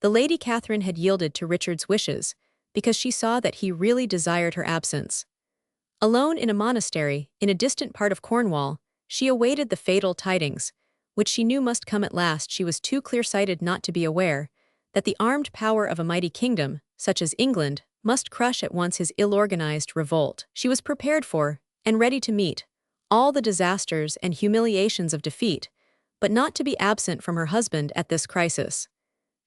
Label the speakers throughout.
Speaker 1: The Lady Catherine had yielded to Richard's wishes, because she saw that he really desired her absence. Alone in a monastery, in a distant part of Cornwall, she awaited the fatal tidings, which she knew must come at last. She was too clear-sighted not to be aware that the armed power of a mighty kingdom, such as England, must crush at once his ill-organized revolt. She was prepared for, and ready to meet, all the disasters and humiliations of defeat, but not to be absent from her husband at this crisis.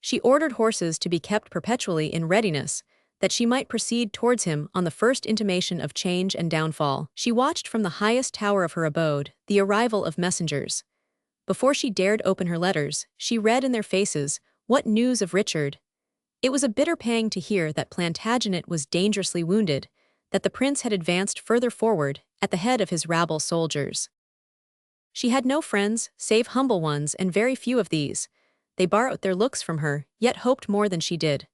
Speaker 1: She ordered horses to be kept perpetually in readiness, that she might proceed towards him on the first intimation of change and downfall. She watched from the highest tower of her abode the arrival of messengers. Before she dared open her letters, she read in their faces, what news of Richard? It was a bitter pang to hear that Plantagenet was dangerously wounded, that the prince had advanced further forward at the head of his rabble soldiers. She had no friends, save humble ones, and very few of these. They borrowed their looks from her, yet hoped more than she did.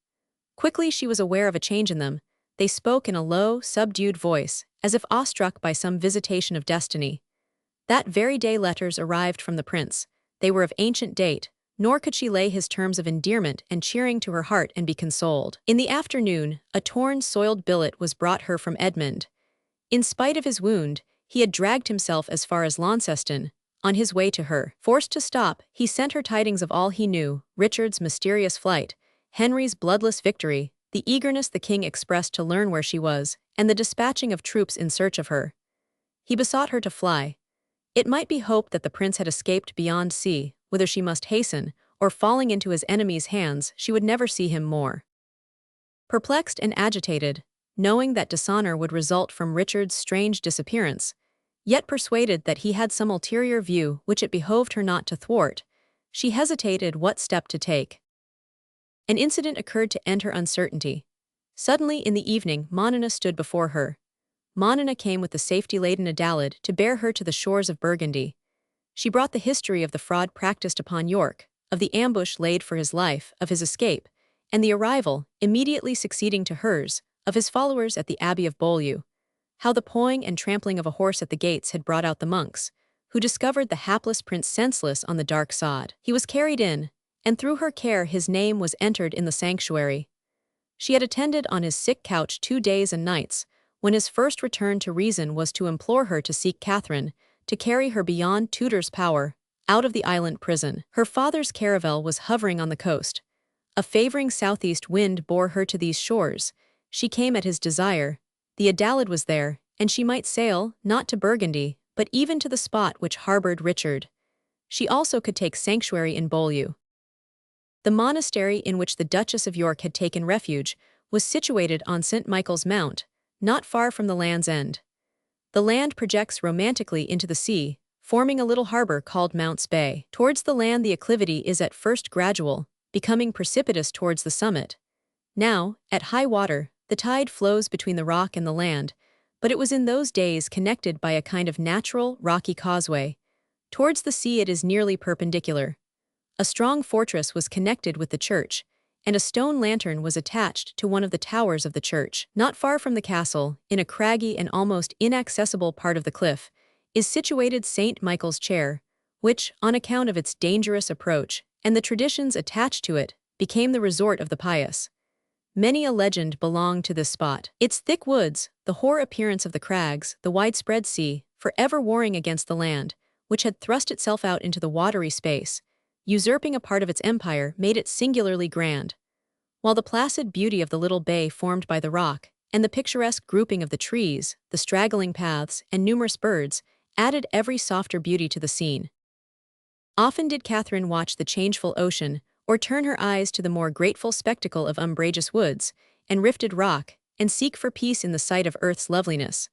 Speaker 1: Quickly she was aware of a change in them. They spoke in a low, subdued voice, as if awestruck by some visitation of destiny. That very day letters arrived from the prince. They were of ancient date, nor could she lay his terms of endearment and cheering to her heart and be consoled. In the afternoon, a torn, soiled billet was brought her from Edmund. In spite of his wound, he had dragged himself as far as Launceston, on his way to her. Forced to stop, he sent her tidings of all he knew: Richard's mysterious flight, Henry's bloodless victory, the eagerness the king expressed to learn where she was, and the dispatching of troops in search of her. He besought her to fly. It might be hoped that the prince had escaped beyond sea, whither she must hasten, or falling into his enemies' hands, she would never see him more. Perplexed and agitated, knowing that dishonor would result from Richard's strange disappearance, yet persuaded that he had some ulterior view which it behoved her not to thwart, she hesitated what step to take. An incident occurred to end her uncertainty. Suddenly in the evening Monina stood before her. Monina came with the safety-laden Adalid to bear her to the shores of Burgundy. She brought the history of the fraud practiced upon York, of the ambush laid for his life, of his escape, and the arrival, immediately succeeding to hers, of his followers at the Abbey of Beaulieu. How the pawing and trampling of a horse at the gates had brought out the monks, who discovered the hapless prince senseless on the dark sod. He was carried in, and through her care his name was entered in the sanctuary. She had attended on his sick couch 2 days and nights, when his first return to reason was to implore her to seek Catherine, to carry her beyond Tudor's power, out of the island prison. Her father's caravel was hovering on the coast. A favoring southeast wind bore her to these shores. She came at his desire. The Adalid was there, and she might sail, not to Burgundy, but even to the spot which harbored Richard. She also could take sanctuary in Beaulieu. The monastery in which the Duchess of York had taken refuge was situated on St. Michael's Mount, not far from the Land's End. The land projects romantically into the sea, forming a little harbor called Mount's Bay. Towards the land the acclivity is at first gradual, becoming precipitous towards the summit. Now, at high water, the tide flows between the rock and the land, but it was in those days connected by a kind of natural, rocky causeway. Towards the sea it is nearly perpendicular. A strong fortress was connected with the church, and a stone lantern was attached to one of the towers of the church. Not far from the castle, in a craggy and almost inaccessible part of the cliff, is situated St. Michael's Chair, which, on account of its dangerous approach and the traditions attached to it, became the resort of the pious. Many a legend belonged to this spot. Its thick woods, the hoar appearance of the crags, the widespread sea, forever warring against the land, which had thrust itself out into the watery space, usurping a part of its empire, made it singularly grand, while the placid beauty of the little bay formed by the rock, and the picturesque grouping of the trees, the straggling paths, and numerous birds, added every softer beauty to the scene. Often did Catherine watch the changeful ocean, or turn her eyes to the more grateful spectacle of umbrageous woods, and rifted rock, and seek for peace in the sight of earth's loveliness,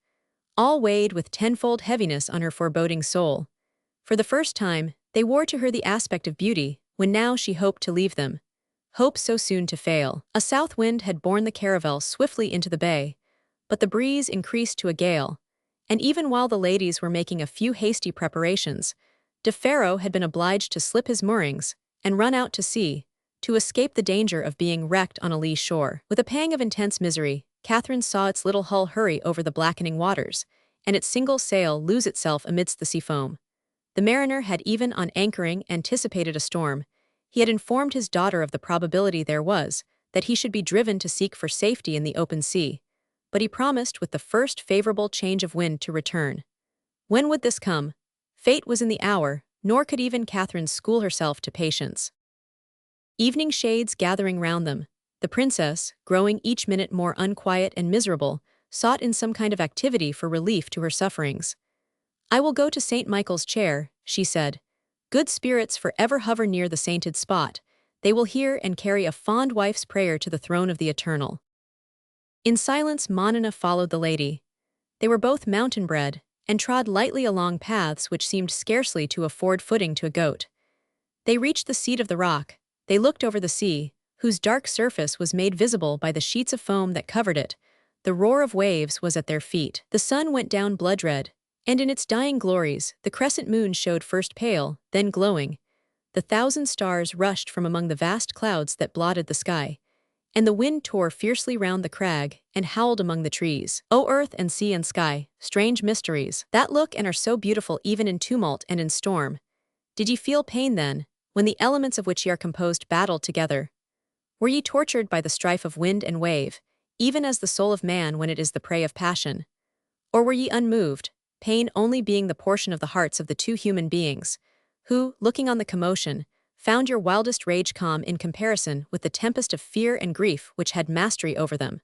Speaker 1: all weighed with tenfold heaviness on her foreboding soul. For the first time, they wore to her the aspect of beauty, when now she hoped to leave them. Hope so soon to fail. A south wind had borne the caravel swiftly into the bay, but the breeze increased to a gale, and even while the ladies were making a few hasty preparations, de Ferro had been obliged to slip his moorings and run out to sea, to escape the danger of being wrecked on a lee shore. With a pang of intense misery, Catherine saw its little hull hurry over the blackening waters, and its single sail lose itself amidst the sea foam. The mariner had even on anchoring anticipated a storm. He had informed his daughter of the probability there was that he should be driven to seek for safety in the open sea, but he promised with the first favorable change of wind to return. When would this come? Fate was in the hour, nor could even Catherine school herself to patience. Evening shades gathering round them, the princess, growing each minute more unquiet and miserable, sought in some kind of activity for relief to her sufferings. "I will go to St. Michael's chair," she said. "Good spirits forever hover near the sainted spot. They will hear and carry a fond wife's prayer to the throne of the Eternal." In silence Monina followed the lady. They were both mountain-bred, and trod lightly along paths which seemed scarcely to afford footing to a goat. They reached the seat of the rock. They looked over the sea, whose dark surface was made visible by the sheets of foam that covered it. The roar of waves was at their feet. The sun went down blood-red, and in its dying glories, the crescent moon showed first pale, then glowing. The thousand stars rushed from among the vast clouds that blotted the sky, and the wind tore fiercely round the crag and howled among the trees. O earth and sea and sky, strange mysteries, that look and are so beautiful even in tumult and in storm. Did ye feel pain then, when the elements of which ye are composed battled together? Were ye tortured by the strife of wind and wave, even as the soul of man when it is the prey of passion? Or were ye unmoved, pain only being the portion of the hearts of the two human beings, who, looking on the commotion, found your wildest rage calm in comparison with the tempest of fear and grief which had mastery over them?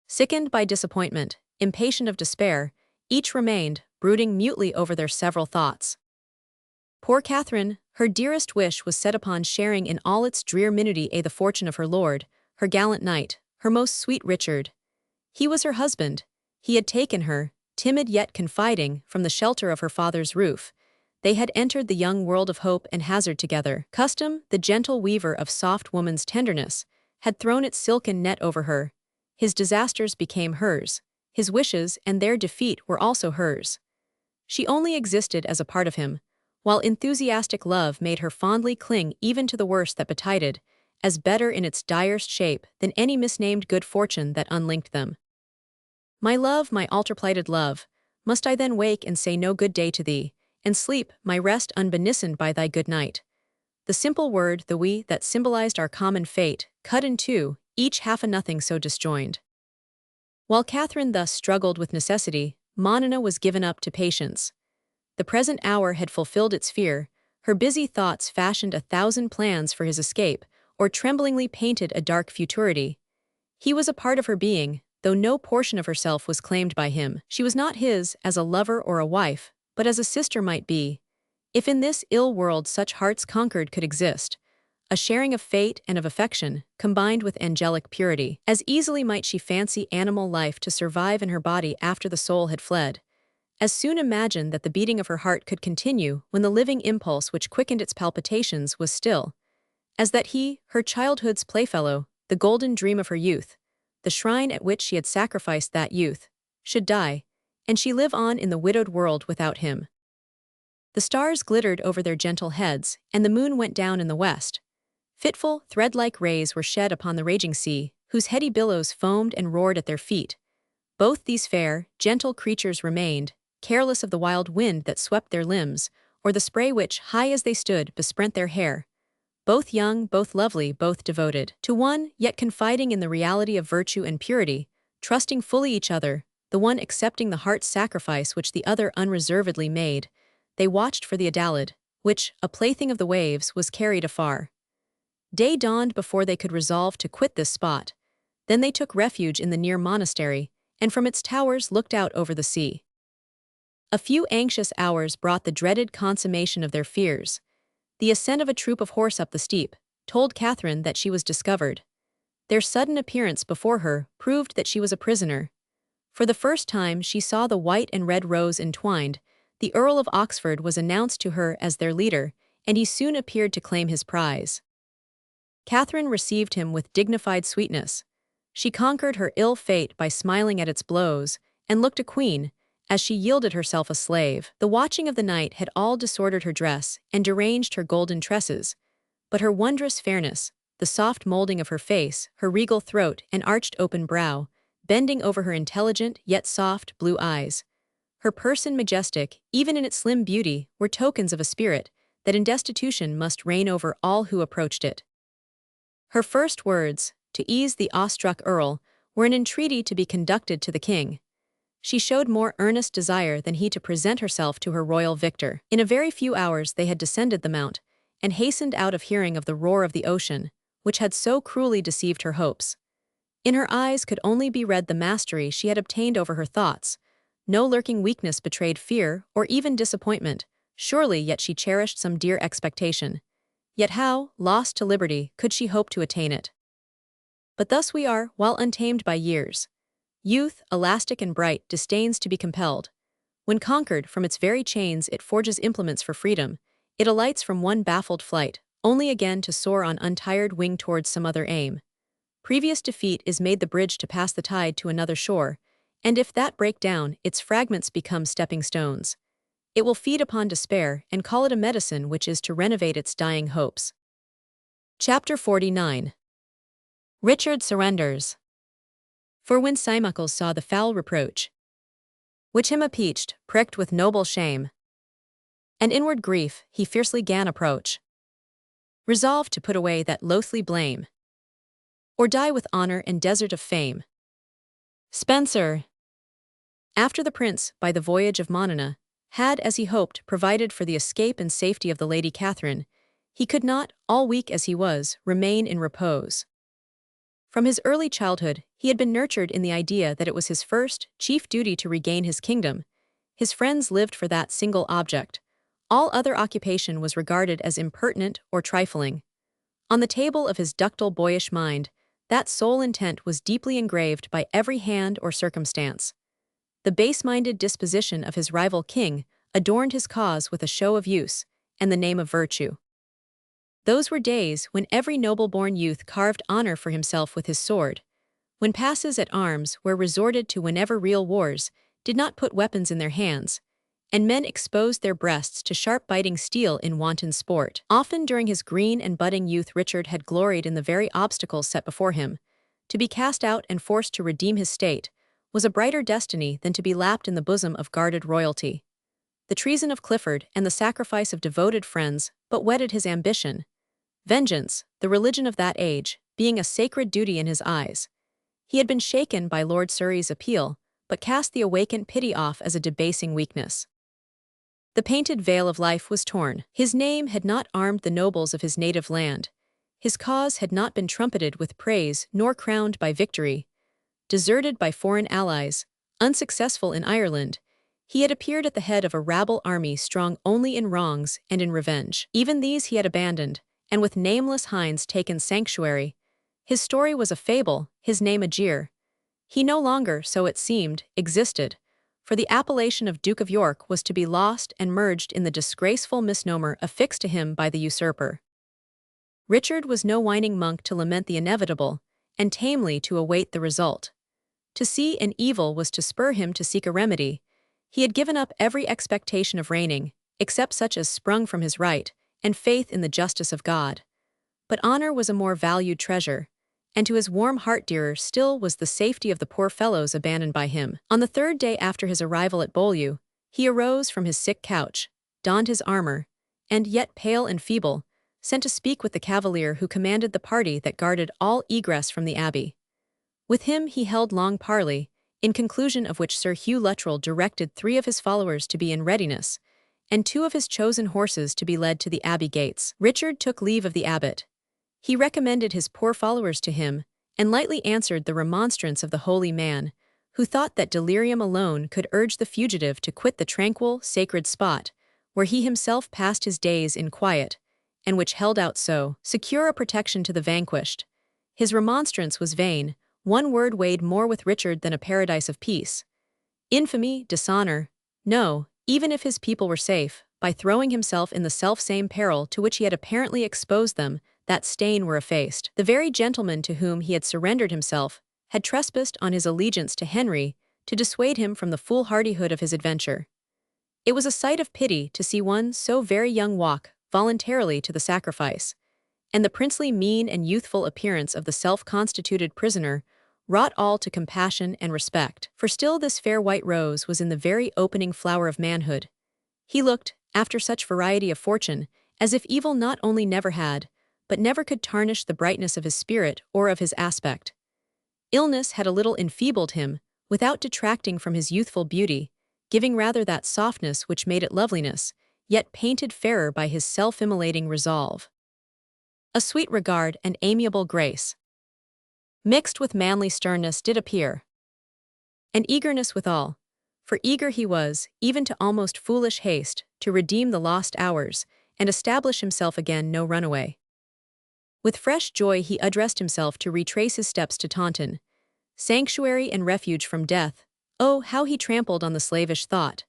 Speaker 1: Sickened by disappointment, impatient of despair, each remained, brooding mutely over their several thoughts. Poor Catherine, her dearest wish was set upon sharing in all its drear minuity the fortune of her lord, her gallant knight, her most sweet Richard. He was her husband. He had taken her, timid yet confiding, from the shelter of her father's roof. They had entered the young world of hope and hazard together. Custom, the gentle weaver of soft woman's tenderness, had thrown its silken net over her. His disasters became hers. His wishes and their defeat were also hers. She only existed as a part of him, while enthusiastic love made her fondly cling even to the worst that betided, as better in its direst shape than any misnamed good fortune that unlinked them. My love, my altar-plighted love, must I then wake and say no good day to thee, and sleep, my rest unbenisened by thy good night? The simple word, the we, that symbolized our common fate, cut in two, each half a nothing so disjoined. While Catherine thus struggled with necessity, Monina was given up to patience. The present hour had fulfilled its fear. Her busy thoughts fashioned 1,000 plans for his escape, or tremblingly painted a dark futurity. He was a part of her being, though no portion of herself was claimed by him. She was not his as a lover or a wife, but as a sister might be. If in this ill world such hearts conquered could exist, a sharing of fate and of affection, combined with angelic purity, as easily might she fancy animal life to survive in her body after the soul had fled. As soon imagine that the beating of her heart could continue when the living impulse which quickened its palpitations was still, as that he, her childhood's playfellow, the golden dream of her youth, the shrine at which she had sacrificed that youth, should die, and she live on in the widowed world without him. The stars glittered over their gentle heads, and the moon went down in the west. Fitful, thread-like rays were shed upon the raging sea, whose heady billows foamed and roared at their feet. Both these fair, gentle creatures remained, careless of the wild wind that swept their limbs, or the spray which, high as they stood, besprent their hair. Both young, both lovely, both devoted to one, yet confiding in the reality of virtue and purity, trusting fully each other, the one accepting the heart's sacrifice which the other unreservedly made. They watched for the Adalid, which, a plaything of the waves, was carried afar. Day dawned before they could resolve to quit this spot. Then they took refuge in the near monastery, and from its towers looked out over the sea. A few anxious hours brought the dreaded consummation of their fears. The ascent of a troop of horse up the steep told Catherine that she was discovered. Their sudden appearance before her proved that she was a prisoner. For the first time she saw the white and red rose entwined. The Earl of Oxford was announced to her as their leader, and he soon appeared to claim his prize. Catherine received him with dignified sweetness. She conquered her ill fate by smiling at its blows, and looked a queen, as she yielded herself a slave. The watching of the night had all disordered her dress and deranged her golden tresses, but her wondrous fairness, the soft molding of her face, her regal throat and arched open brow, bending over her intelligent yet soft blue eyes, her person majestic, even in its slim beauty, were tokens of a spirit that in destitution must reign over all who approached it. Her first words, to ease the awestruck earl, were an entreaty to be conducted to the king. She showed more earnest desire than he to present herself to her royal victor. In a very few hours they had descended the mount, and hastened out of hearing of the roar of the ocean, which had so cruelly deceived her hopes. In her eyes could only be read the mastery she had obtained over her thoughts. No lurking weakness betrayed fear or even disappointment. Surely yet she cherished some dear expectation. Yet how, lost to liberty, could she hope to attain it? But thus we are, while untamed by years. Youth, elastic and bright, disdains to be compelled. When conquered, from its very chains it forges implements for freedom. It alights from one baffled flight, only again to soar on untired wing towards some other aim. Previous defeat is made the bridge to pass the tide to another shore, and if that break down, its fragments become stepping stones. It will feed upon despair and call it a medicine which is to renovate its dying hopes. Chapter 49. Richard surrenders. For when Symuckles saw the foul reproach, which him appeached, pricked with noble shame, and inward grief, he fiercely gan approach, resolved to put away that loathly blame, or die with honor in desert of fame. Spenser. After the prince, by the voyage of Monona, had, as he hoped, provided for the escape and safety of the Lady Catherine, he could not, all weak as he was, remain in repose. From his early childhood, he had been nurtured in the idea that it was his first, chief duty to regain his kingdom. His friends lived for that single object. All other occupation was regarded as impertinent or trifling. On the table of his ductile boyish mind, that sole intent was deeply engraved by every hand or circumstance. The base-minded disposition of his rival king adorned his cause with a show of use, and the name of virtue. Those were days when every noble-born youth carved honor for himself with his sword, when passes at arms were resorted to whenever real wars did not put weapons in their hands, and men exposed their breasts to sharp-biting steel in wanton sport. Often during his green and budding youth Richard had gloried in the very obstacles set before him. To be cast out and forced to redeem his state was a brighter destiny than to be lapped in the bosom of guarded royalty. The treason of Clifford and the sacrifice of devoted friends but whetted his ambition. Vengeance, the religion of that age, being a sacred duty in his eyes. He had been shaken by Lord Surrey's appeal, but cast the awakened pity off as a debasing weakness. The painted veil of life was torn. His name had not armed the nobles of his native land. His cause had not been trumpeted with praise nor crowned by victory. Deserted by foreign allies, unsuccessful in Ireland, he had appeared at the head of a rabble army strong only in wrongs and in revenge. Even these he had abandoned, and with nameless hinds taken sanctuary. His story was a fable, his name a jeer. He no longer, so it seemed, existed, for the appellation of Duke of York was to be lost and merged in the disgraceful misnomer affixed to him by the usurper. Richard was no whining monk to lament the inevitable, and tamely to await the result. To see an evil was to spur him to seek a remedy. He had given up every expectation of reigning, except such as sprung from his right, and faith in the justice of God. But honor was a more valued treasure, and to his warm heart dearer still was the safety of the poor fellows abandoned by him. On the third day after his arrival at Beaulieu, he arose from his sick couch, donned his armor, and, yet pale and feeble, sent to speak with the cavalier who commanded the party that guarded all egress from the abbey. With him he held long parley, in conclusion of which Sir Hugh Luttrell directed 3 of his followers to be in readiness, and 2 of his chosen horses to be led to the abbey gates. Richard took leave of the abbot. He recommended his poor followers to him, and lightly answered the remonstrance of the holy man, who thought that delirium alone could urge the fugitive to quit the tranquil, sacred spot, where he himself passed his days in quiet, and which held out so secure a protection to the vanquished. His remonstrance was vain. One word weighed more with Richard than a paradise of peace. Infamy, dishonor. No, even if his people were safe, by throwing himself in the self-same peril to which he had apparently exposed them, that stain were effaced. The very gentleman to whom he had surrendered himself had trespassed on his allegiance to Henry to dissuade him from the foolhardihood of his adventure. It was a sight of pity to see one so very young walk voluntarily to the sacrifice, and the princely mien and youthful appearance of the self-constituted prisoner wrought all to compassion and respect. For still this fair white rose was in the very opening flower of manhood. He looked, after such variety of fortune, as if evil not only never had, but never could tarnish the brightness of his spirit or of his aspect. Illness had a little enfeebled him, without detracting from his youthful beauty, giving rather that softness which made it loveliness, yet painted fairer by his self-immolating resolve. A sweet regard and amiable grace, mixed with manly sternness, did appear, and eagerness withal, for eager he was, even to almost foolish haste, to redeem the lost hours, and establish himself again no runaway. With fresh joy he addressed himself to retrace his steps to Taunton, sanctuary and refuge from death. Oh, how he trampled on the slavish thought!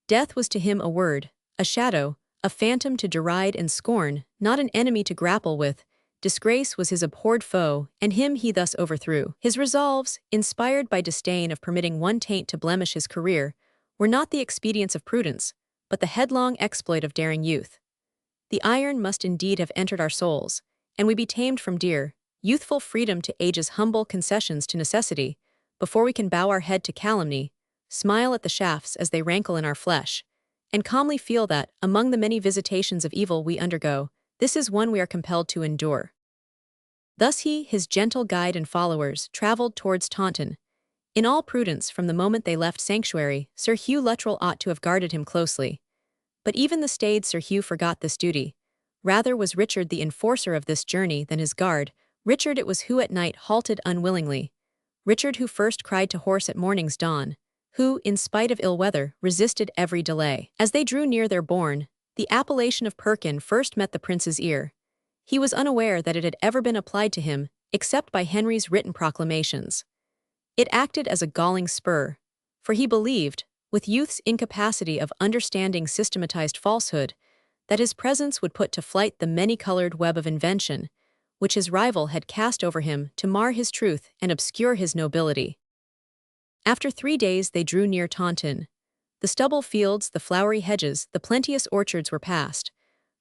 Speaker 1: Death was to him a word, a shadow, a phantom to deride and scorn, not an enemy to grapple with. Disgrace was his abhorred foe, and him he thus overthrew. His resolves, inspired by disdain of permitting one taint to blemish his career, were not the expedients of prudence, but the headlong exploit of daring youth. The iron must indeed have entered our souls, and we be tamed from dear, youthful freedom to age's humble concessions to necessity, before we can bow our head to calumny, smile at the shafts as they rankle in our flesh, and calmly feel that, among the many visitations of evil we undergo, this is one we are compelled to endure. Thus he, his gentle guide and followers, travelled towards Taunton. In all prudence from the moment they left sanctuary, Sir Hugh Luttrell ought to have guarded him closely. But even the staid Sir Hugh forgot this duty. Rather was Richard the enforcer of this journey than his guard. Richard it was who at night halted unwillingly. Richard who first cried to horse at morning's dawn, who, in spite of ill weather, resisted every delay. As they drew near their bourne, the appellation of Perkin first met the prince's ear. He was unaware that it had ever been applied to him, except by Henry's written proclamations. It acted as a galling spur, for he believed, with youth's incapacity of understanding systematized falsehood, that his presence would put to flight the many-colored web of invention, which his rival had cast over him to mar his truth and obscure his nobility. After 3 days they drew near Taunton. The stubble fields, the flowery hedges, the plenteous orchards were passed.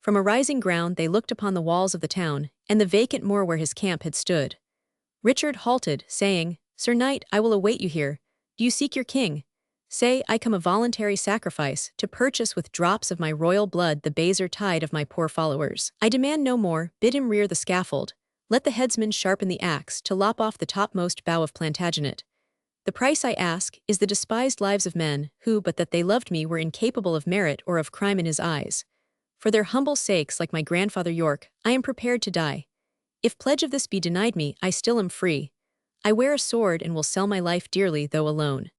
Speaker 1: From a rising ground they looked upon the walls of the town, and the vacant moor where his camp had stood. Richard halted, saying, "Sir Knight, I will await you here. Do you seek your king? Say, I come a voluntary sacrifice, to purchase with drops of my royal blood the baser tide of my poor followers. I demand no more, bid him rear the scaffold. Let the headsman sharpen the axe, to lop off the topmost bough of Plantagenet. The price I ask is the despised lives of men, who, but that they loved me, were incapable of merit or of crime in his eyes. For their humble sakes, like my grandfather York, I am prepared to die. If pledge of this be denied me, I still am free. I wear a sword and will sell my life dearly though alone."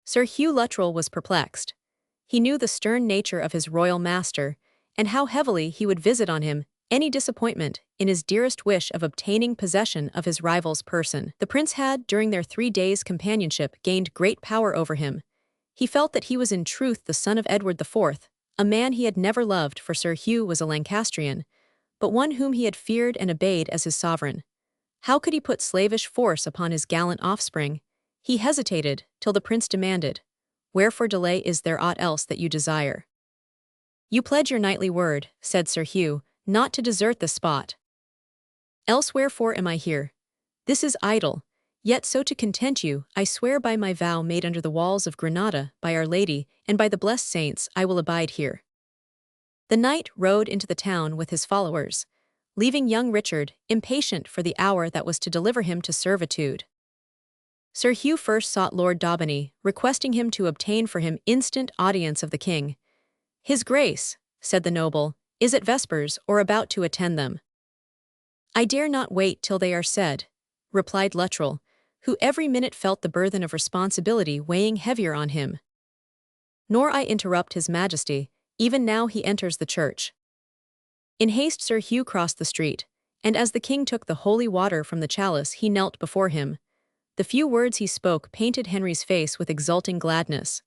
Speaker 1: Sir Hugh Luttrell was perplexed. He knew the stern nature of his royal master, and how heavily he would visit on him any disappointment in his dearest wish of obtaining possession of his rival's person. The prince had, during their 3 days' companionship, gained great power over him. He felt that he was in truth the son of Edward IV, a man he had never loved, for Sir Hugh was a Lancastrian, but one whom he had feared and obeyed as his sovereign. How could he put slavish force upon his gallant offspring? He hesitated, till the prince demanded, "Wherefore delay? Is there aught else that you desire?" "You pledge your knightly word," said Sir Hugh, "not to desert the spot. Else wherefore am I here? This is idle. Yet so to content you, I swear by my vow made under the walls of Granada, by Our Lady, and by the blessed saints, I will abide here." The knight rode into the town with his followers, leaving young Richard, impatient for the hour that was to deliver him to servitude. Sir Hugh first sought Lord Daubeny, requesting him to obtain for him instant audience of the king. "His Grace," said the noble, "is at vespers, or about to attend them." "I dare not wait till they are said," replied Luttrell, who every minute felt the burthen of responsibility weighing heavier on him. "Nor I interrupt his majesty, even now he enters the church." In haste Sir Hugh crossed the street, and as the king took the holy water from the chalice he knelt before him. The few words he spoke painted Henry's face with exulting gladness.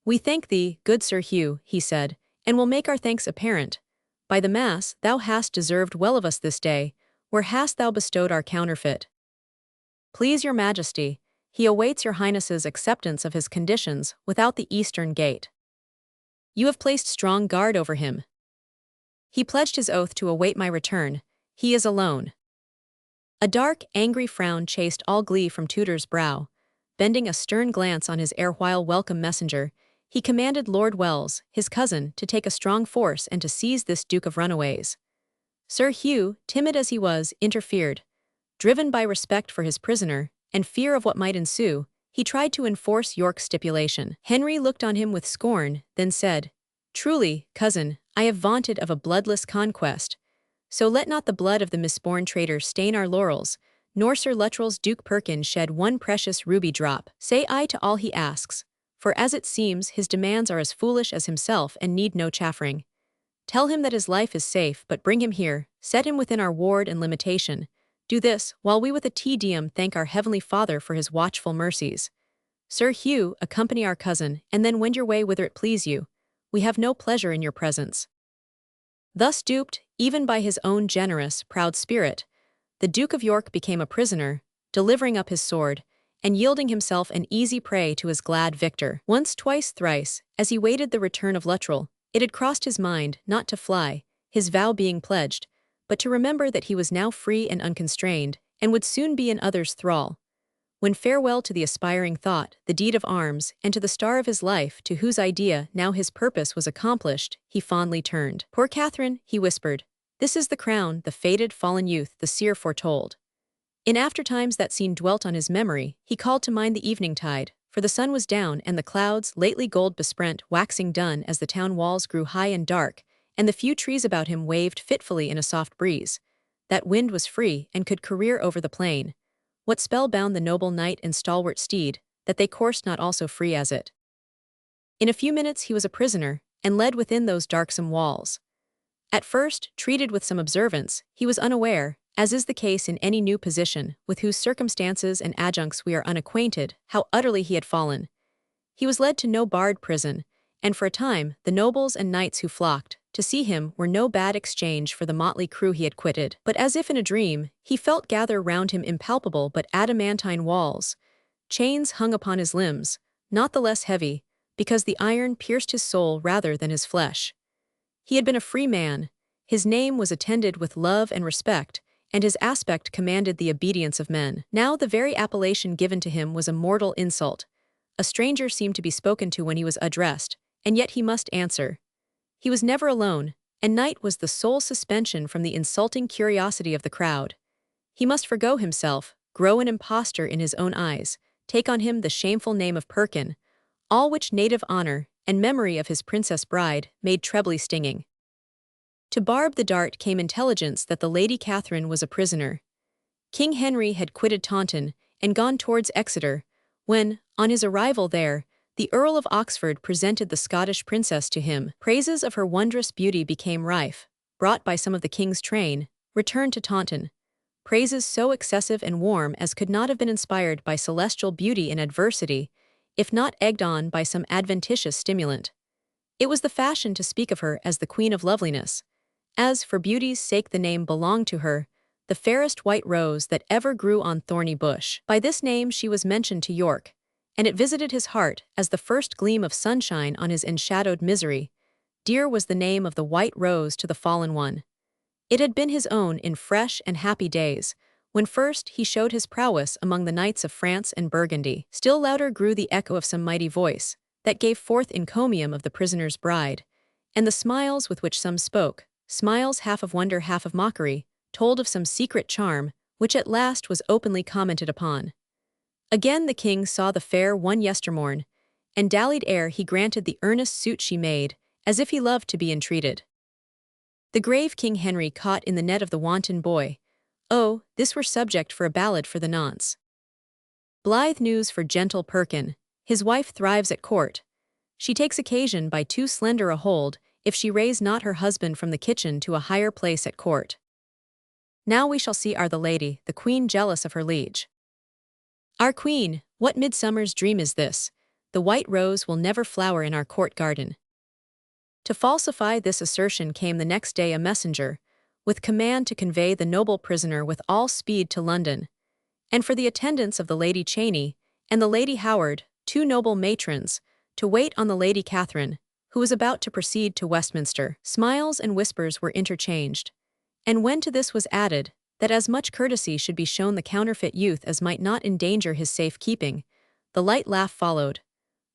Speaker 1: "We thank thee, good Sir Hugh," he said, "and will make our thanks apparent. By the mass, thou hast deserved well of us this day. Where hast thou bestowed our counterfeit? Please your majesty, he awaits your highness's acceptance of his conditions without the eastern gate. You have placed strong guard over him. He pledged his oath to await my return. He is alone." A dark, angry frown chased all glee from Tudor's brow. Bending a stern glance on his erewhile welcome messenger, He commanded Lord Wells, his cousin, to take a strong force and to seize this Duke of Runaways. Sir Hugh, timid as he was, interfered. Driven by respect for his prisoner, and fear of what might ensue, he tried to enforce York's stipulation. Henry looked on him with scorn, then said, "Truly, cousin, I have vaunted of a bloodless conquest. So let not the blood of the misborn traitor stain our laurels, nor Sir Luttrell's Duke Perkin shed one precious ruby drop. Say aye to all he asks, for as it seems his demands are as foolish as himself and need no chaffering. Tell him that his life is safe, but bring him here, set him within our ward and limitation. Do this, while we with a Te Deum thank our Heavenly Father for his watchful mercies. Sir Hugh, accompany our cousin, and then wend your way whither it please you. We have no pleasure in your presence." Thus duped, even by his own generous, proud spirit, the Duke of York became a prisoner, delivering up his sword, and yielding himself an easy prey to his glad victor. Once, twice, thrice, as he waited the return of Luttrell, it had crossed his mind not to fly, his vow being pledged, but to remember that he was now free and unconstrained, and would soon be in others' thrall. When farewell to the aspiring thought, the deed of arms, and to the star of his life, to whose idea now his purpose was accomplished, he fondly turned. "Poor Catherine," he whispered, "this is the crown, the fated fallen youth the seer foretold." In aftertimes that scene dwelt on his memory. He called to mind the evening tide, for the sun was down, and the clouds, lately gold besprent, waxing dun as the town walls grew high and dark, and the few trees about him waved fitfully in a soft breeze. That wind was free, and could career over the plain. What spell bound the noble knight and stalwart steed, that they coursed not also free as it? In a few minutes he was a prisoner, and led within those darksome walls. At first, treated with some observance, he was unaware, as is the case in any new position, with whose circumstances and adjuncts we are unacquainted, how utterly he had fallen. He was led to no barred prison, and for a time, the nobles and knights who flocked to see him were no bad exchange for the motley crew he had quitted. But as if in a dream, he felt gather round him impalpable but adamantine walls. Chains hung upon his limbs, not the less heavy, because the iron pierced his soul rather than his flesh. He had been a free man, his name was attended with love and respect, and his aspect commanded the obedience of men. Now the very appellation given to him was a mortal insult. A stranger seemed to be spoken to when he was addressed, and yet he must answer. He was never alone, and night was the sole suspension from the insulting curiosity of the crowd. He must forgo himself, grow an impostor in his own eyes, take on him the shameful name of Perkin, all which native honor and memory of his princess bride made trebly stinging. To barb the dart came intelligence that the Lady Catherine was a prisoner. King Henry had quitted Taunton and gone towards Exeter, when, on his arrival there, the Earl of Oxford presented the Scottish princess to him. Praises of her wondrous beauty became rife, brought by some of the king's train, returned to Taunton. Praises so excessive and warm as could not have been inspired by celestial beauty in adversity, if not egged on by some adventitious stimulant. It was the fashion to speak of her as the Queen of Loveliness, as for beauty's sake the name belonged to her, the fairest white rose that ever grew on thorny bush. By this name she was mentioned to York, and it visited his heart as the first gleam of sunshine on his enshadowed misery. Dear was the name of the white rose to the fallen one. It had been his own in fresh and happy days, when first he showed his prowess among the knights of France and Burgundy. Still louder grew the echo of some mighty voice, that gave forth encomium of the prisoner's bride, and the smiles with which some spoke, smiles half of wonder half of mockery, told of some secret charm, which at last was openly commented upon. Again the king saw the fair one yestermorn, and dallied ere he granted the earnest suit she made, as if he loved to be entreated. The grave King Henry caught in the net of the wanton boy. Oh, this were subject for a ballad for the nonce. Blithe news for gentle Perkin, his wife thrives at court. She takes occasion by too slender a hold, if she raise not her husband from the kitchen to a higher place at court. Now we shall see our the lady, the queen jealous of her liege. Our queen, what midsummer's dream is this? The white rose will never flower in our court garden. To falsify this assertion came the next day a messenger, with command to convey the noble prisoner with all speed to London, and for the attendance of the Lady Cheney and the Lady Howard, two noble matrons, to wait on the Lady Catherine, who was about to proceed to Westminster. Smiles and whispers were interchanged, and when to this was added, that as much courtesy should be shown the counterfeit youth as might not endanger his safe keeping, the light laugh followed.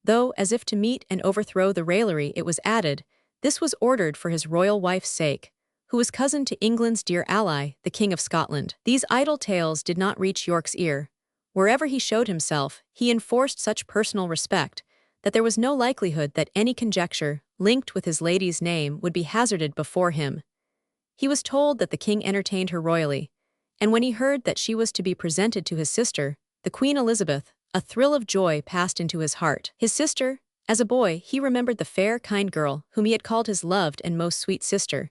Speaker 1: though, as if to meet and overthrow the raillery, it was added, this was ordered for his royal wife's sake, who was cousin to England's dear ally, the King of Scotland. These idle tales did not reach York's ear. Wherever he showed himself, he enforced such personal respect that there was no likelihood that any conjecture, linked with his lady's name, would be hazarded before him. He was told that the king entertained her royally, and when he heard that she was to be presented to his sister, the Queen Elizabeth, a thrill of joy passed into his heart. His sister, as a boy, he remembered the fair, kind girl whom he had called his loved and most sweet sister.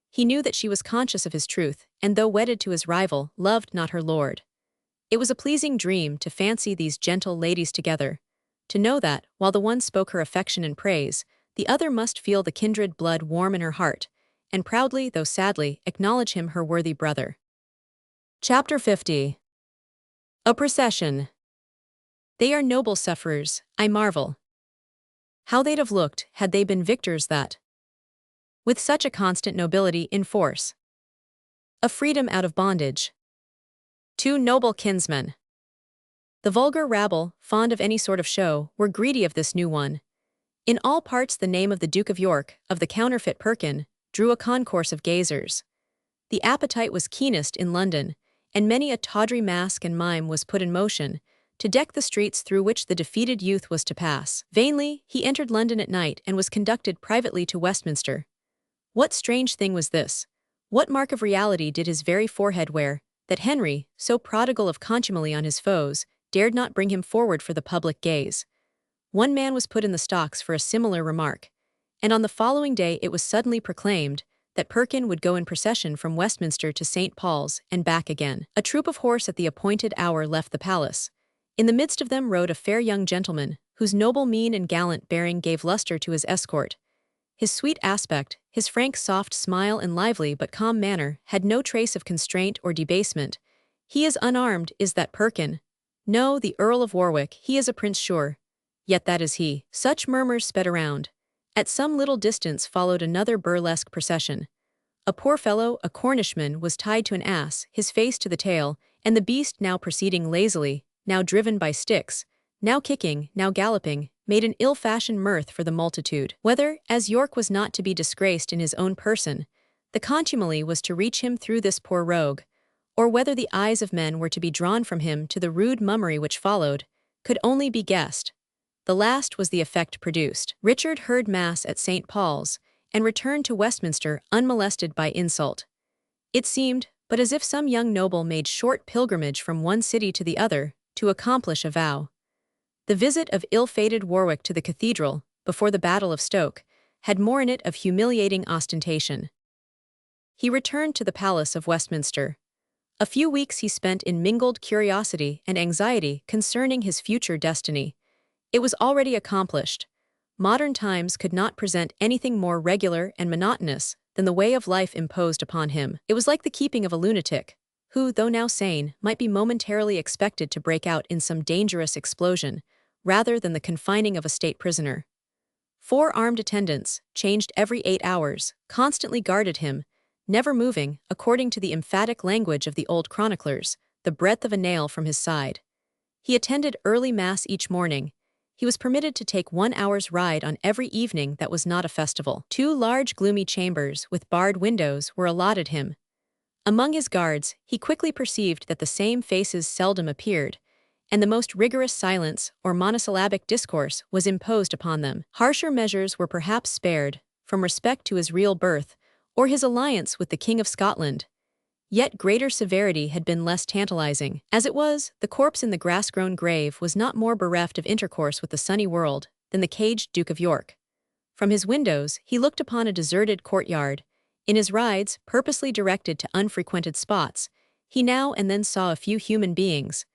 Speaker 1: He knew that she was conscious of his truth, and though wedded to his rival, loved not her lord. It was a pleasing dream to fancy these gentle ladies together, to know that, while the one spoke her affection and praise, the other must feel the kindred blood warm in her heart, and proudly, though sadly, acknowledge him her worthy brother. Chapter 50. A Procession. They are noble sufferers, I marvel. How they'd have looked had they been victors that, with such a constant nobility in force, a freedom out of bondage. Two noble kinsmen. The vulgar rabble, fond of any sort of show, were greedy of this new one. In all parts the name of the Duke of York, of the counterfeit Perkin, drew a concourse of gazers. The appetite was keenest in London, and many a tawdry mask and mime was put in motion, to deck the streets through which the defeated youth was to pass. Vainly, he entered London at night and was conducted privately to Westminster. What strange thing was this? What mark of reality did his very forehead wear, that Henry, so prodigal of contumely on his foes, dared not bring him forward for the public gaze? One man was put in the stocks for a similar remark, and on the following day it was suddenly proclaimed that Perkin would go in procession from Westminster to St. Paul's and back again. A troop of horse at the appointed hour left the palace. In the midst of them rode a fair young gentleman, whose noble mien and gallant bearing gave luster to his escort. His sweet aspect, his frank soft smile and lively but calm manner had no trace of constraint or debasement. He is unarmed, is that Perkin? No, the Earl of Warwick, he is a prince sure. Yet that is he. Such murmurs sped around. At some little distance followed another burlesque procession. A poor fellow, a Cornishman, was tied to an ass, his face to the tail, and the beast, now proceeding lazily, now driven by sticks, now kicking, now galloping, made an ill-fashioned mirth for the multitude. Whether, as York was not to be disgraced in his own person, the contumely was to reach him through this poor rogue, or whether the eyes of men were to be drawn from him to the rude mummery which followed, could only be guessed. The last was the effect produced. Richard heard Mass at St. Paul's, and returned to Westminster unmolested by insult. It seemed but as if some young noble made short pilgrimage from one city to the other, to accomplish a vow. The visit of ill-fated Warwick to the cathedral, before the Battle of Stoke, had more in it of humiliating ostentation. He returned to the Palace of Westminster. A few weeks he spent in mingled curiosity and anxiety concerning his future destiny. It was already accomplished. Modern times could not present anything more regular and monotonous than the way of life imposed upon him. It was like the keeping of a lunatic, who, though now sane, might be momentarily expected to break out in some dangerous explosion, rather than the confining of a state prisoner. 4 armed attendants, changed every 8 hours, constantly guarded him, never moving, according to the emphatic language of the old chroniclers, the breadth of a nail from his side. He attended early Mass each morning. He was permitted to take 1 hour's ride on every evening that was not a festival. 2 large gloomy chambers with barred windows were allotted him. Among his guards, he quickly perceived that the same faces seldom appeared, and the most rigorous silence or monosyllabic discourse was imposed upon them. Harsher measures were perhaps spared, from respect to his real birth, or his alliance with the King of Scotland. Yet greater severity had been less tantalizing. As it was, the corpse in the grass-grown grave was not more bereft of intercourse with the sunny world than the caged Duke of York. From his windows, he looked upon a deserted courtyard. In his rides, purposely directed to unfrequented spots, he now and then saw a few human beings.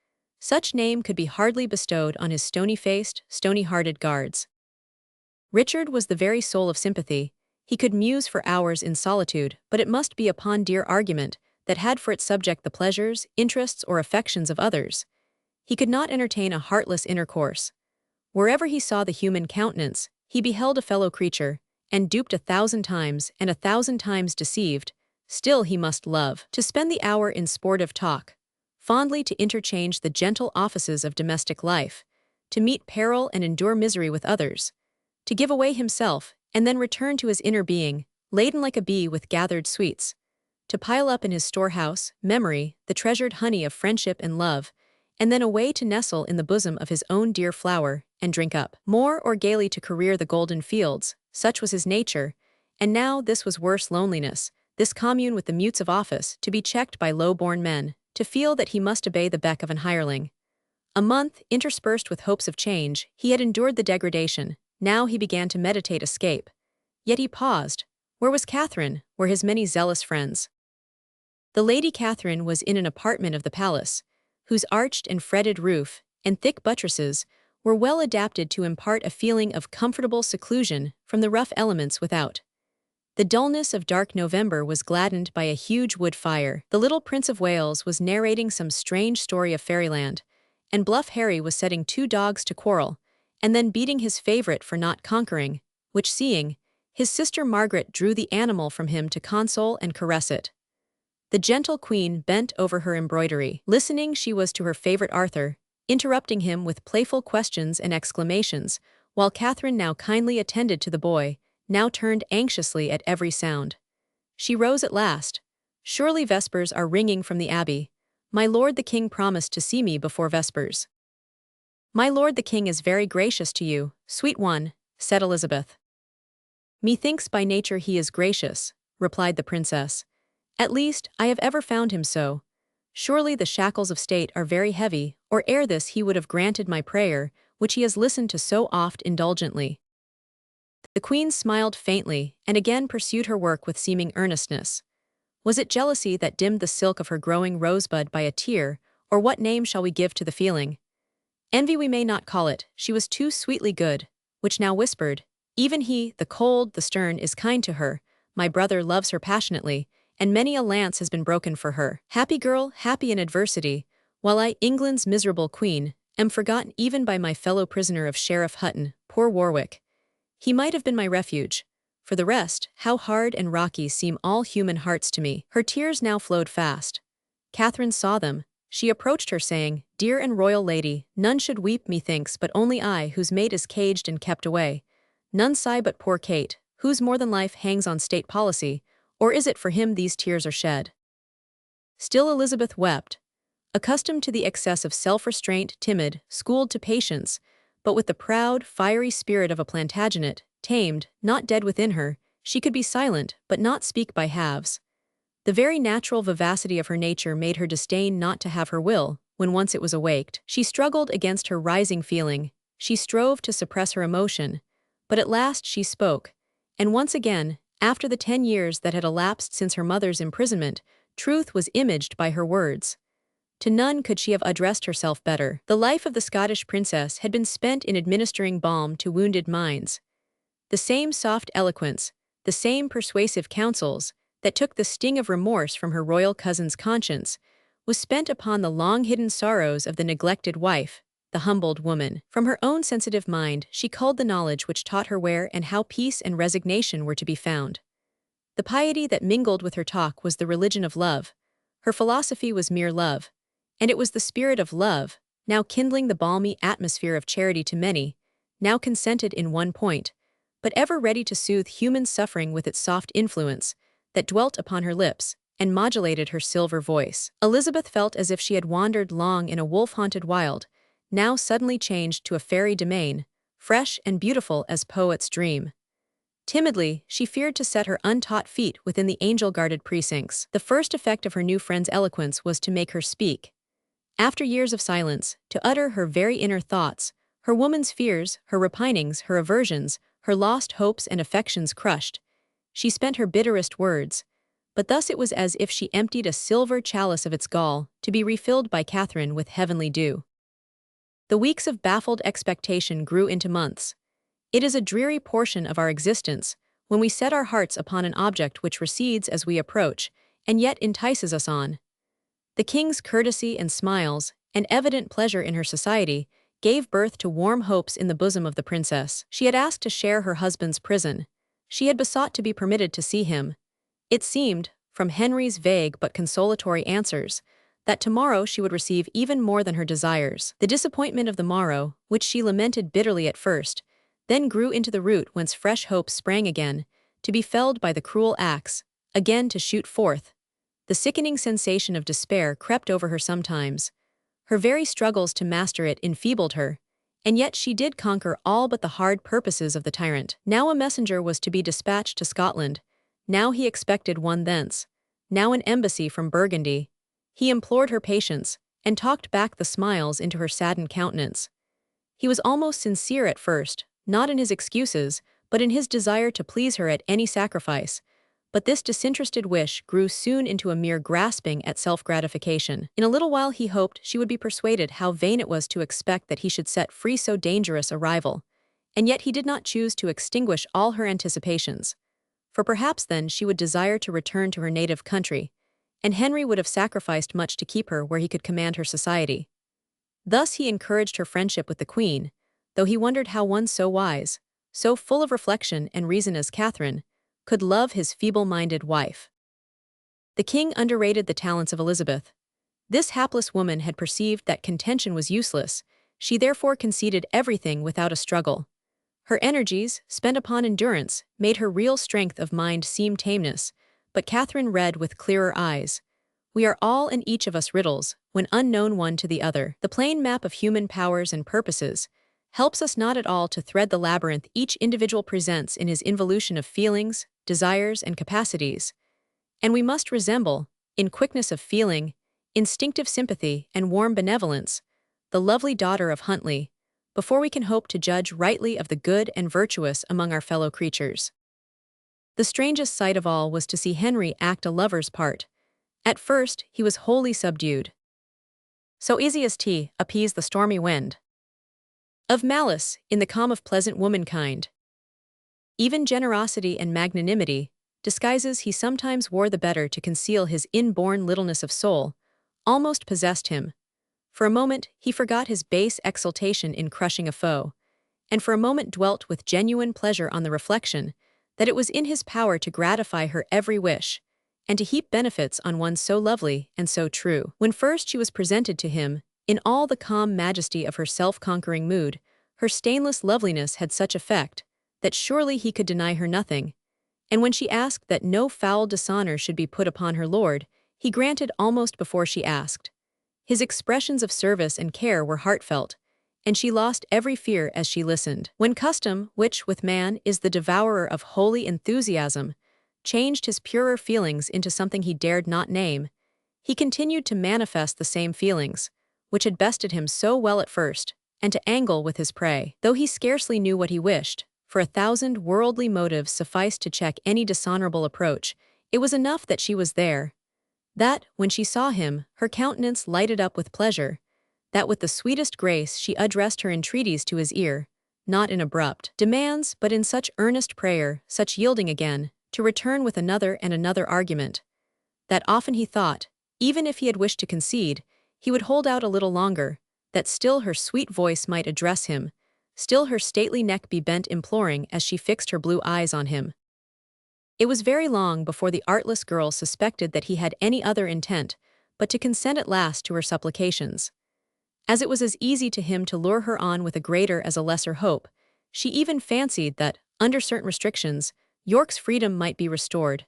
Speaker 1: Such name could be hardly bestowed on his stony-faced, stony-hearted guards. Richard was the very soul of sympathy. He could muse for hours in solitude, but it must be upon dear argument that had for its subject the pleasures, interests, or affections of others. He could not entertain a heartless intercourse. Wherever he saw the human countenance, he beheld a fellow creature, and duped 1,000 times and 1,000 times deceived, still he must love. To spend the hour in sportive talk, fondly to interchange the gentle offices of domestic life, to meet peril and endure misery with others, to give away himself and then return to his inner being, laden like a bee with gathered sweets, to pile up in his storehouse, memory, the treasured honey of friendship and love, and then away to nestle in the bosom of his own dear flower, and drink up more or gaily to career the golden fields, such was his nature, and now this was worse loneliness, this commune with the mutes of office, to be checked by low-born men, to feel that he must obey the beck of an hireling. A month, interspersed with hopes of change, he had endured the degradation, now he began to meditate escape. Yet he paused. Where was Catherine? Where his many zealous friends? The Lady Catherine was in an apartment of the palace, whose arched and fretted roof and thick buttresses were well adapted to impart a feeling of comfortable seclusion from the rough elements without. The dullness of dark November was gladdened by a huge wood fire. The little Prince of Wales was narrating some strange story of fairyland, and Bluff Harry was setting two dogs to quarrel, and then beating his favorite for not conquering, which seeing, his sister Margaret drew the animal from him to console and caress it. The gentle queen bent over her embroidery. Listening she was to her favorite Arthur, interrupting him with playful questions and exclamations, while Catherine now kindly attended to the boy, now turned anxiously at every sound. She rose at last. Surely vespers are ringing from the abbey. My lord the king promised to see me before vespers. My lord the king is very gracious to you, sweet one, said Elizabeth. Methinks by nature he is gracious, replied the princess. At least, I have ever found him so. Surely the shackles of state are very heavy, or ere this he would have granted my prayer, which he has listened to so oft indulgently. The queen smiled faintly, and again pursued her work with seeming earnestness. Was it jealousy that dimmed the silk of her growing rosebud by a tear, or what name shall we give to the feeling? Envy we may not call it, she was too sweetly good, which now whispered, even he, the cold, the stern, is kind to her, my brother loves her passionately, and many a lance has been broken for her. Happy girl, happy in adversity, while I, England's miserable queen, am forgotten even by my fellow prisoner of Sheriff Hutton, poor Warwick. He might have been my refuge. For the rest, how hard and rocky seem all human hearts to me. Her tears now flowed fast. Catherine saw them. She approached her saying, Dear and royal lady, none should weep methinks but only I whose mate is caged and kept away. None sigh but poor Kate, whose more than life hangs on state policy, or is it for him these tears are shed? Still Elizabeth wept. Accustomed to the excess of self-restraint, timid, schooled to patience, but with the proud, fiery spirit of a Plantagenet, tamed, not dead within her, she could be silent, but not speak by halves. The very natural vivacity of her nature made her disdain not to have her will, when once it was awaked. She struggled against her rising feeling, she strove to suppress her emotion, but at last she spoke, and once again, after the 10 years that had elapsed since her mother's imprisonment, truth was imaged by her words. To none could she have addressed herself better. The life of the Scottish princess had been spent in administering balm to wounded minds. The same soft eloquence, the same persuasive counsels, that took the sting of remorse from her royal cousin's conscience, was spent upon the long-hidden sorrows of the neglected wife, the humbled woman. From her own sensitive mind she culled the knowledge which taught her where and how peace and resignation were to be found. The piety that mingled with her talk was the religion of love. Her philosophy was mere love. And it was the spirit of love, now kindling the balmy atmosphere of charity to many, now consented in one point, but ever ready to soothe human suffering with its soft influence, that dwelt upon her lips and modulated her silver voice. Elizabeth felt as if she had wandered long in a wolf-haunted wild, now suddenly changed to a fairy domain, fresh and beautiful as poet's dream. Timidly, she feared to set her untaught feet within the angel-guarded precincts. The first effect of her new friend's eloquence was to make her speak. After years of silence, to utter her very inner thoughts, her woman's fears, her repinings, her aversions, her lost hopes and affections crushed, she spent her bitterest words, but thus it was as if she emptied a silver chalice of its gall, to be refilled by Catherine with heavenly dew. The weeks of baffled expectation grew into months. It is a dreary portion of our existence, when we set our hearts upon an object which recedes as we approach, and yet entices us on. The king's courtesy and smiles, and evident pleasure in her society, gave birth to warm hopes in the bosom of the princess. She had asked to share her husband's prison. She had besought to be permitted to see him. It seemed, from Henry's vague but consolatory answers, that tomorrow she would receive even more than her desires. The disappointment of the morrow, which she lamented bitterly at first, then grew into the root whence fresh hopes sprang again, to be felled by the cruel axe, again to shoot forth. The sickening sensation of despair crept over her sometimes. Her very struggles to master it enfeebled her, and yet she did conquer all but the hard purposes of the tyrant. Now a messenger was to be dispatched to Scotland, now he expected one thence, now an embassy from Burgundy. He implored her patience, and talked back the smiles into her saddened countenance. He was almost sincere at first, not in his excuses, but in his desire to please her at any sacrifice. But this disinterested wish grew soon into a mere grasping at self-gratification. In a little while he hoped she would be persuaded how vain it was to expect that he should set free so dangerous a rival, and yet he did not choose to extinguish all her anticipations. For perhaps then she would desire to return to her native country, and Henry would have sacrificed much to keep her where he could command her society. Thus he encouraged her friendship with the Queen, though he wondered how one so wise, so full of reflection and reason as Catherine, could love his feeble-minded wife. The king underrated the talents of Elizabeth. This hapless woman had perceived that contention was useless, she therefore conceded everything without a struggle. Her energies, spent upon endurance, made her real strength of mind seem tameness, but Catherine read with clearer eyes. We are all and each of us riddles, when unknown one to the other. The plain map of human powers and purposes helps us not at all to thread the labyrinth each individual presents in his involution of feelings, desires, and capacities. And we must resemble, in quickness of feeling, instinctive sympathy, and warm benevolence, the lovely daughter of Huntley, before we can hope to judge rightly of the good and virtuous among our fellow creatures. The strangest sight of all was to see Henry act a lover's part. At first, he was wholly subdued. So easy as tea, appease the stormy wind. Of malice, in the calm of pleasant womankind. Even generosity and magnanimity, disguises he sometimes wore the better to conceal his inborn littleness of soul, almost possessed him. For a moment, he forgot his base exultation in crushing a foe, and for a moment dwelt with genuine pleasure on the reflection that it was in his power to gratify her every wish, and to heap benefits on one so lovely and so true. When first she was presented to him, in all the calm majesty of her self-conquering mood, her stainless loveliness had such effect that surely he could deny her nothing, and when she asked that no foul dishonor should be put upon her lord, he granted almost before she asked. His expressions of service and care were heartfelt, and she lost every fear as she listened. When custom, which with man is the devourer of holy enthusiasm, changed his purer feelings into something he dared not name, he continued to manifest the same feelings, which had bested him so well at first, and to angle with his prey. Though he scarcely knew what he wished, for 1,000 worldly motives sufficed to check any dishonorable approach, it was enough that she was there, that, when she saw him, her countenance lighted up with pleasure, that with the sweetest grace she addressed her entreaties to his ear, not in abrupt demands, but in such earnest prayer, such yielding again, to return with another and another argument, that often he thought, even if he had wished to concede, he would hold out a little longer, that still her sweet voice might address him, still her stately neck be bent imploring as she fixed her blue eyes on him. It was very long before the artless girl suspected that he had any other intent but to consent at last to her supplications. As it was as easy to him to lure her on with a greater as a lesser hope, she even fancied that, under certain restrictions, York's freedom might be restored,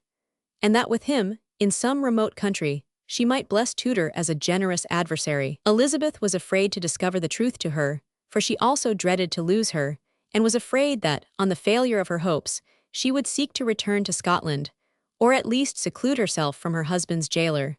Speaker 1: and that with him, in some remote country, she might bless Tudor as a generous adversary. Elizabeth was afraid to discover the truth to her, for she also dreaded to lose her, and was afraid that, on the failure of her hopes, she would seek to return to Scotland, or at least seclude herself from her husband's jailer.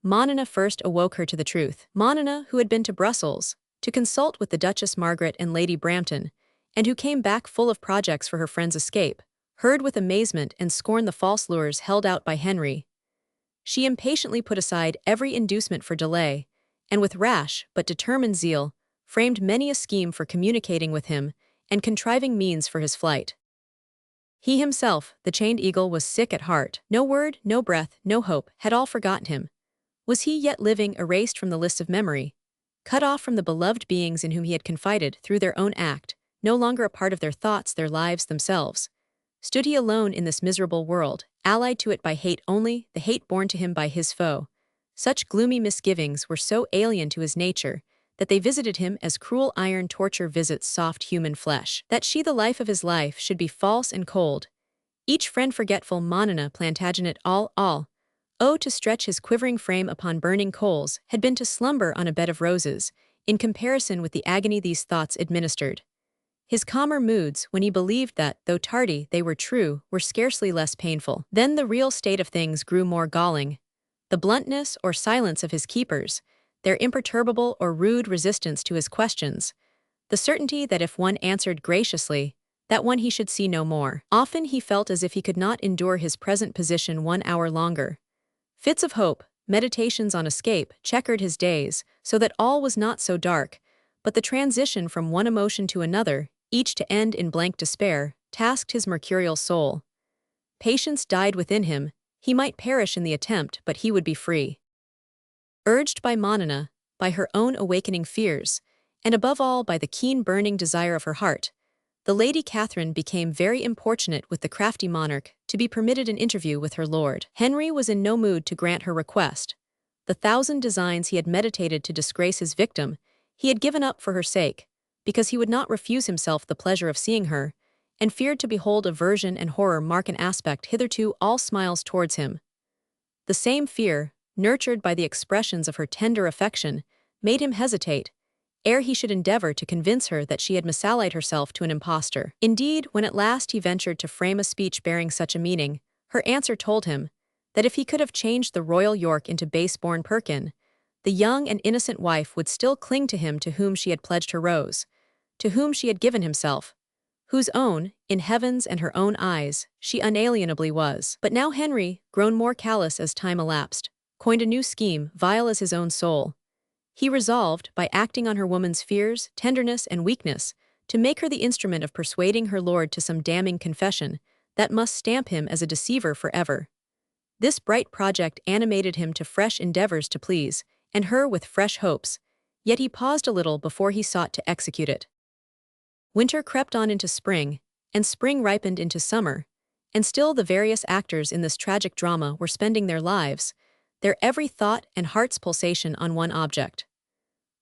Speaker 1: Monina first awoke her to the truth. Monina, who had been to Brussels, to consult with the Duchess Margaret and Lady Brampton, and who came back full of projects for her friend's escape, heard with amazement and scorn the false lures held out by Henry. She impatiently put aside every inducement for delay, and with rash but determined zeal, framed many a scheme for communicating with him and contriving means for his flight. He himself, the chained eagle, was sick at heart. No word, no breath, no hope, had all forgotten him. Was he yet living, erased from the lists of memory, cut off from the beloved beings in whom he had confided through their own act, no longer a part of their thoughts, their lives themselves? Stood he alone in this miserable world, allied to it by hate only, the hate borne to him by his foe, Such gloomy misgivings were so alien to his nature that they visited him as cruel iron torture visits soft human flesh. That she, the life of his life, should be false and cold, each friend forgetful, Monina Plantagenet all. Oh, to stretch his quivering frame upon burning coals had been to slumber on a bed of roses, in comparison with the agony these thoughts administered. His calmer moods, when he believed that, though tardy, they were true, were scarcely less painful. Then the real state of things grew more galling. The bluntness or silence of his keepers, their imperturbable or rude resistance to his questions, the certainty that if one answered graciously, that one he should see no more. Often he felt as if he could not endure his present position 1 hour longer. Fits of hope, meditations on escape, checkered his days, so that all was not so dark, but the transition from one emotion to another, each to end in blank despair, tasked his mercurial soul. Patience died within him. He might perish in the attempt, but he would be free. Urged by Monina, by her own awakening fears, and above all by the keen burning desire of her heart, the Lady Catherine became very importunate with the crafty monarch to be permitted an interview with her lord. Henry was in no mood to grant her request. The 1,000 designs he had meditated to disgrace his victim, he had given up for her sake, because he would not refuse himself the pleasure of seeing her, and feared to behold aversion and horror mark an aspect hitherto all smiles towards him. The same fear, nurtured by the expressions of her tender affection, made him hesitate, ere he should endeavor to convince her that she had misallied herself to an impostor. Indeed, when at last he ventured to frame a speech bearing such a meaning, her answer told him that if he could have changed the royal York into base-born Perkin, the young and innocent wife would still cling to him to whom she had pledged her rose, to whom she had given himself, whose own, in heaven's and her own eyes, she unalienably was. But now Henry, grown more callous as time elapsed, coined a new scheme, vile as his own soul. He resolved, by acting on her woman's fears, tenderness, and weakness, to make her the instrument of persuading her lord to some damning confession that must stamp him as a deceiver forever. This bright project animated him to fresh endeavors to please, and her with fresh hopes, yet he paused a little before he sought to execute it. Winter crept on into spring, and spring ripened into summer, and still the various actors in this tragic drama were spending their lives, their every thought and heart's pulsation on one object.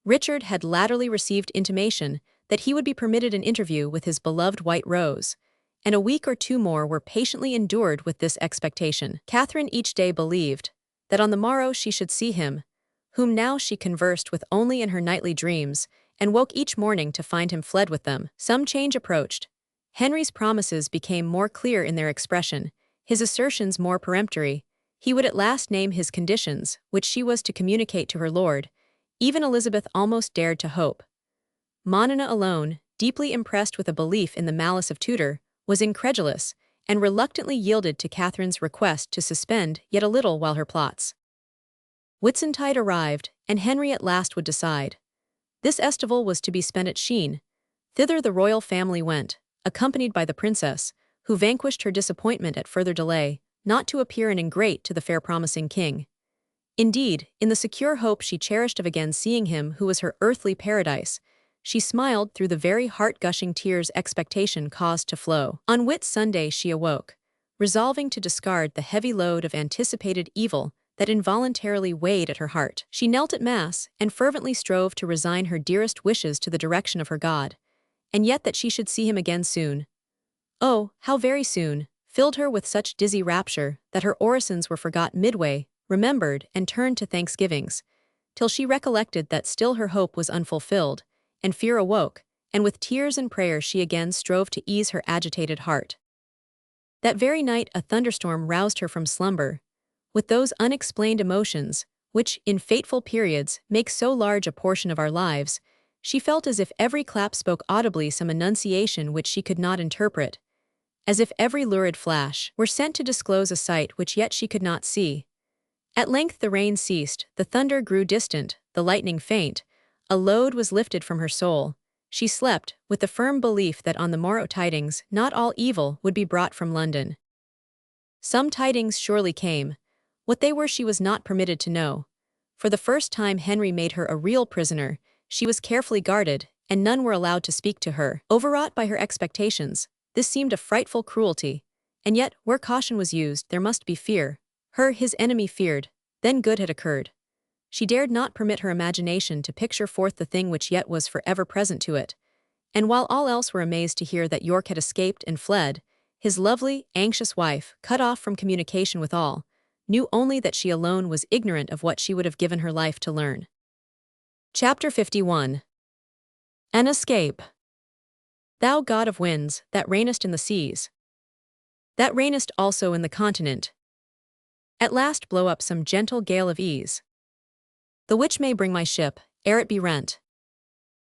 Speaker 1: Richard had latterly received intimation that he would be permitted an interview with his beloved White Rose, and a week or 2 more were patiently endured with this expectation. Catherine each day believed that on the morrow she should see him, whom now she conversed with only in her nightly dreams, and woke each morning to find him fled with them. Some change approached. Henry's promises became more clear in their expression, his assertions more peremptory. He would at last name his conditions, which she was to communicate to her lord. Even Elizabeth almost dared to hope. Monina alone, deeply impressed with a belief in the malice of Tudor, was incredulous, and reluctantly yielded to Catherine's request to suspend yet a little while her plots. Whitsuntide arrived, and Henry at last would decide. This estival was to be spent at Sheen. Thither the royal family went, accompanied by the princess, who vanquished her disappointment at further delay, not to appear an ingrate to the fair promising king. Indeed, in the secure hope she cherished of again seeing him who was her earthly paradise, she smiled through the very heart-gushing tears expectation caused to flow. On Whit Sunday she awoke, resolving to discard the heavy load of anticipated evil that involuntarily weighed at her heart. She knelt at Mass, and fervently strove to resign her dearest wishes to the direction of her God, and yet that she should see him again soon. Oh, how very soon! Filled her with such dizzy rapture that her orisons were forgot midway, remembered, and turned to thanksgivings, till she recollected that still her hope was unfulfilled, and fear awoke, and with tears and prayers she again strove to ease her agitated heart. That very night a thunderstorm roused her from slumber. With those unexplained emotions, which, in fateful periods, make so large a portion of our lives, she felt as if every clap spoke audibly some annunciation which she could not interpret, as if every lurid flash were sent to disclose a sight which yet she could not see. At length the rain ceased, the thunder grew distant, the lightning faint. A load was lifted from her soul. She slept, with the firm belief that on the morrow tidings, not all evil, would be brought from London. Some tidings surely came. What they were she was not permitted to know. For the first time Henry made her a real prisoner. She was carefully guarded, and none were allowed to speak to her. Overwrought by her expectations, this seemed a frightful cruelty, and yet, where caution was used, there must be fear. Her, his enemy, feared. Then good had occurred. She dared not permit her imagination to picture forth the thing which yet was forever present to it. And while all else were amazed to hear that York had escaped and fled, his lovely, anxious wife, cut off from communication with all, knew only that she alone was ignorant of what she would have given her life to learn. Chapter 51. An Escape. Thou god of winds, that reignest in the seas, that reignest also in the continent, at last blow up some gentle gale of ease, the which may bring my ship, ere it be rent,